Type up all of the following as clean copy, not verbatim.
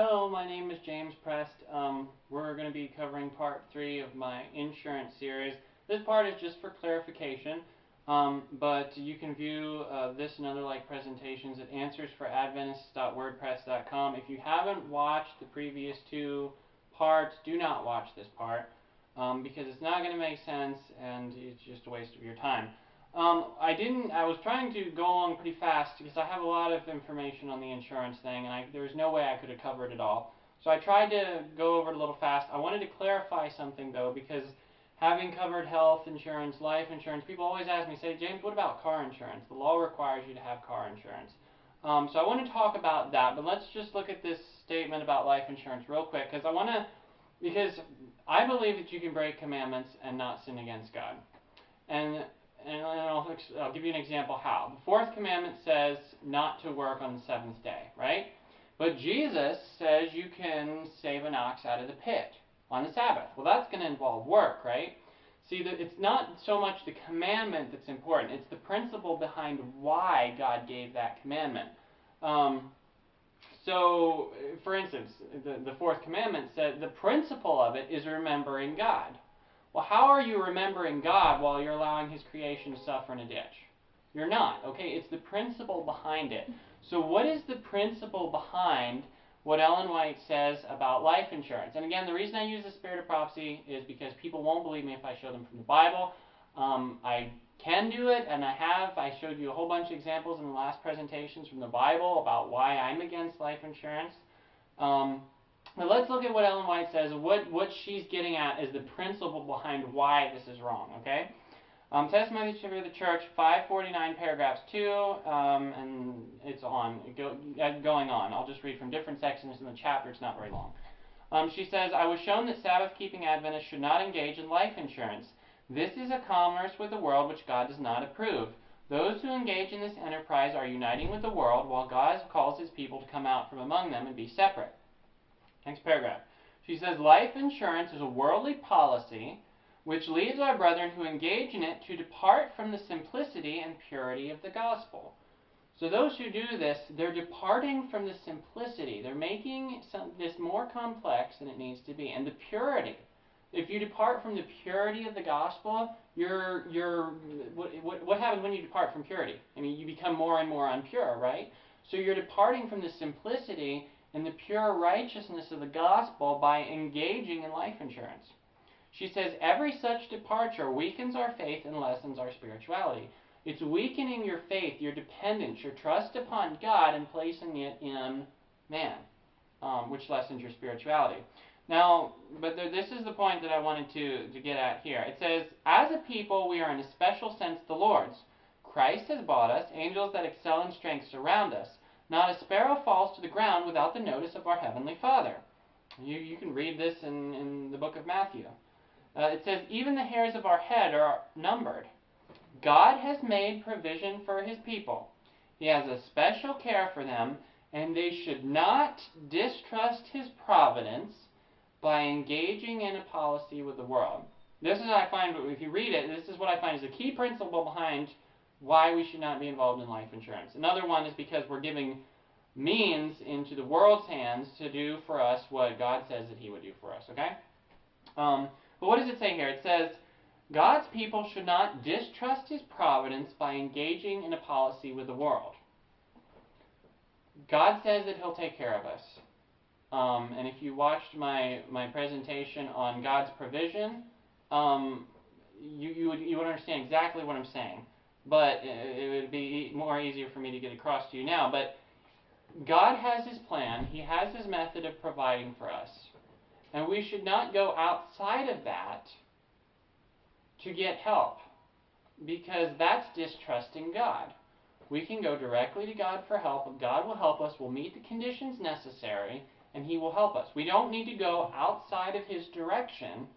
Hello, my name is James Prest. We're going to be covering part 3 of my insurance series. This part is just for clarification, but you can view this and other like presentations at answersforadventists.wordpress.com. If you haven't watched the previous 2 parts, do not watch this part because it's not going to make sense and it's just a waste of your time. I was trying to go along pretty fast because I have a lot of information on the insurance thing and there was no way I could have covered it all. So I tried to go over it a little fast. I wanted to clarify something though, because having covered health insurance, life insurance, people always ask me, say, James, what about car insurance? The law requires you to have car insurance. So I want to talk about that, but let's just look at this statement about life insurance real quick, because I believe that you can break commandments and not sin against God. And I'll give you an example how. The 4th commandment says not to work on the 7th day, right? But Jesus says you can save an ox out of the pit on the Sabbath. Well, that's going to involve work, right? See, it's not so much the commandment that's important. It's the principle behind why God gave that commandment. So, for instance, the 4th commandment said the principle of it is remembering God. Well, how are you remembering God while you're allowing His creation to suffer in a ditch? You're not, okay? It's the principle behind it. So what is the principle behind what Ellen White says about life insurance? And again, the reason I use the spirit of prophecy is because people won't believe me if I show them from the Bible. I can do it, and I have. I showed you a whole bunch of examples in the last presentations from the Bible about why I'm against life insurance. But let's look at what Ellen White says. What she's getting at is the principle behind why this is wrong, okay? Testimony to the Church, 549, paragraphs 2, and it's going on. I'll just read from different sections in the chapter. It's not very long. She says, I was shown that Sabbath-keeping Adventists should not engage in life insurance. This is a commerce with the world which God does not approve. Those who engage in this enterprise are uniting with the world, while God calls His people to come out from among them and be separate. Next paragraph. She says, life insurance is a worldly policy which leads our brethren who engage in it to depart from the simplicity and purity of the gospel. So those who do this, they're departing from the simplicity. They're making this more complex than it needs to be. And the purity. If you depart from the purity of the gospel, what happens when you depart from purity? I mean, you become more and more impure, right? So you're departing from the simplicity and the pure righteousness of the gospel by engaging in life insurance. She says, every such departure weakens our faith and lessens our spirituality. It's weakening your faith, your dependence, your trust upon God, and placing it in man, which lessens your spirituality. Now, but this is the point that I wanted to get at here. It says, as a people, we are in a special sense the Lord's. Christ has bought us, angels that excel in strength surround us. Not a sparrow falls to the ground without the notice of our Heavenly Father. You can read this in the book of Matthew. It says, even the hairs of our head are numbered. God has made provision for His people. He has a special care for them, and they should not distrust His providence by engaging in a policy with the world. This is what I find, if you read it, this is what I find is the key principle behind why we should not be involved in life insurance. Another one is because we're giving means into the world's hands to do for us what God says that He would do for us, okay? But what does it say here? It says, God's people should not distrust His providence by engaging in a policy with the world. God says that He'll take care of us. And if you watched my presentation on God's provision, you would understand exactly what I'm saying. But it would be easier for me to get across to you now. But God has His plan. He has His method of providing for us. And we should not go outside of that to get help, because that's distrusting God. We can go directly to God for help. God will help us. We'll meet the conditions necessary, and He will help us. We don't need to go outside of His direction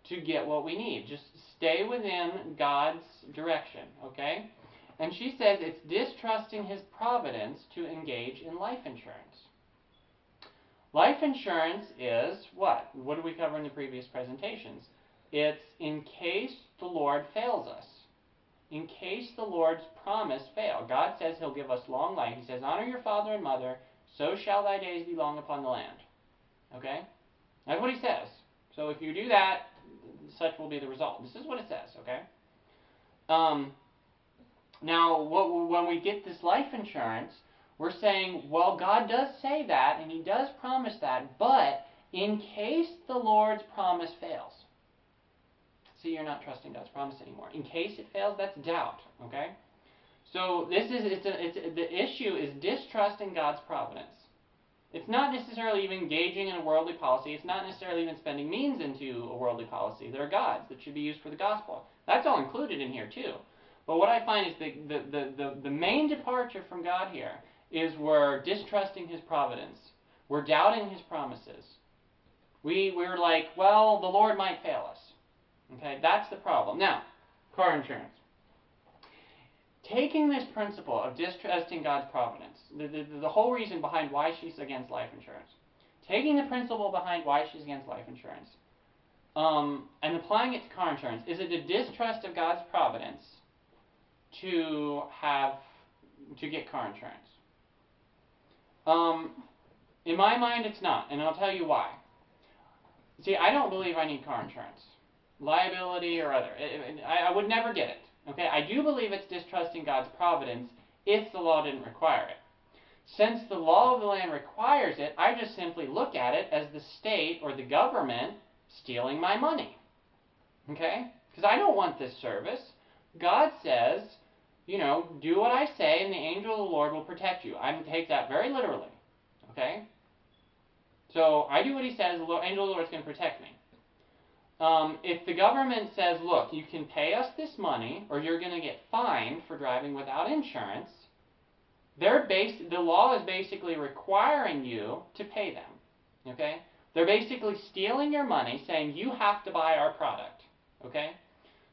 to get what we need. Just stay within God's direction, okay? And she says it's distrusting His providence to engage in life insurance. Life insurance is what? What did we cover in the previous presentations? It's in case the Lord fails us. In case the Lord's promise fail. God says He'll give us long life. He says, honor your father and mother so shall thy days be long upon the land. Okay? That's what he says. So if you do that, such will be the result. This is what it says, okay? Now, when we get this life insurance, we're saying, well, God does say that, and he does promise that, but in case the Lord's promise fails. See, you're not trusting God's promise anymore. In case it fails, that's doubt, okay? So the issue is distrusting God's providence. It's not necessarily even engaging in a worldly policy. It's not necessarily even spending means into a worldly policy. There are gods that should be used for the gospel. That's all included in here too. But what I find is the main departure from God here is we're distrusting his providence. We're doubting his promises. We're like, well, the Lord might fail us. Okay, that's the problem. Now, car insurance. Taking this principle of distrusting God's providence, the whole reason behind why she's against life insurance, taking the principle behind why she's against life insurance, and applying it to car insurance, is it a distrust of God's providence to get car insurance? In my mind, it's not, and I'll tell you why. See, I don't believe I need car insurance, liability or other. I would never get it. Okay, I do believe it's distrusting God's providence if the law didn't require it. Since the law of the land requires it, I just simply look at it as the state or the government stealing my money. Okay? Because I don't want this service. God says, do what I say and the angel of the Lord will protect you. I take that very literally. Okay? So I do what he says, the angel of the Lord is going to protect me. If the government says, look, you can pay us this money or you're going to get fined for driving without insurance, the law is basically requiring you to pay them. Okay? They're basically stealing your money, saying you have to buy our product. Okay?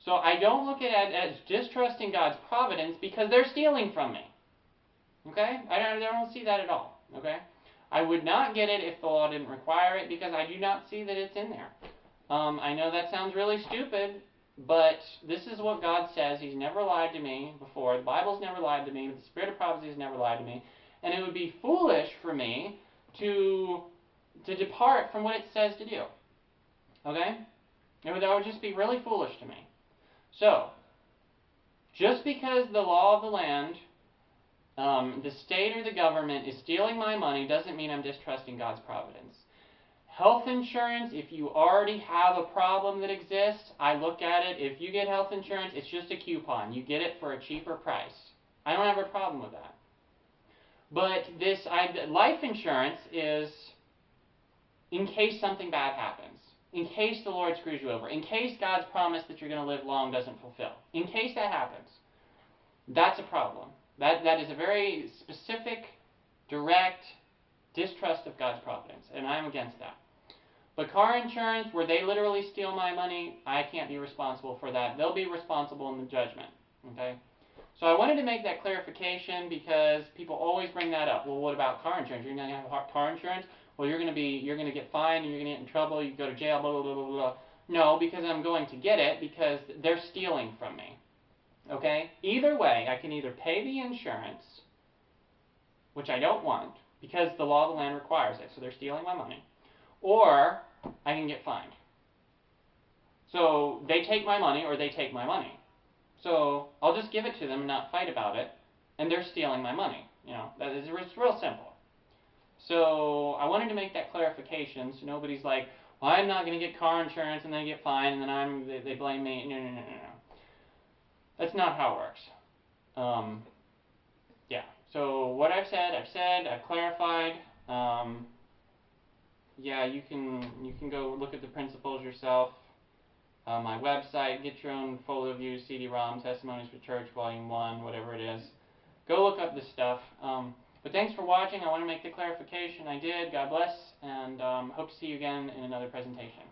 So I don't look at it as distrusting God's providence because they're stealing from me. Okay? I don't see that at all. Okay? I would not get it if the law didn't require it because I do not see that it's in there. I know that sounds really stupid, but this is what God says. He's never lied to me before. The Bible's never lied to me. The Spirit of prophecy has never lied to me. And it would be foolish for me to depart from what it says to do. Okay? That would just be really foolish to me. So, just because the law of the land, the state or the government is stealing my money doesn't mean I'm distrusting God's providence. Health insurance, if you already have a problem that exists, I look at it. If you get health insurance, it's just a coupon. You get it for a cheaper price. I don't have a problem with that. But life insurance is in case something bad happens, in case the Lord screws you over, in case God's promise that you're going to live long doesn't fulfill. In case that happens, that's a problem. That is a very specific, direct distrust of God's providence, and I'm against that. But car insurance, where they literally steal my money, I can't be responsible for that. They'll be responsible in the judgment. Okay? So I wanted to make that clarification because people always bring that up. Well, what about car insurance? You're not going to have car insurance? Well, you're going to get fined and you're going to get in trouble. You go to jail. Blah blah blah blah blah. No, because I'm going to get it because they're stealing from me. Okay? Either way, I can either pay the insurance, which I don't want because the law of the land requires it. So they're stealing my money, or I can get fined. So they take my money or they take my money. So I'll just give it to them and not fight about it, and they're stealing my money. It's real simple. So I wanted to make that clarification so nobody's like, well, I'm not going to get car insurance and then get fined and then they blame me. No. That's not how it works. Yeah. So what I've said, I've clarified. Yeah, you can go look at the principles yourself. My website, get your own folio view, CD-ROM, Testimonies for Church, Volume 1, whatever it is. Go look up this stuff. But thanks for watching. I want to make the clarification. I did. God bless, and hope to see you again in another presentation.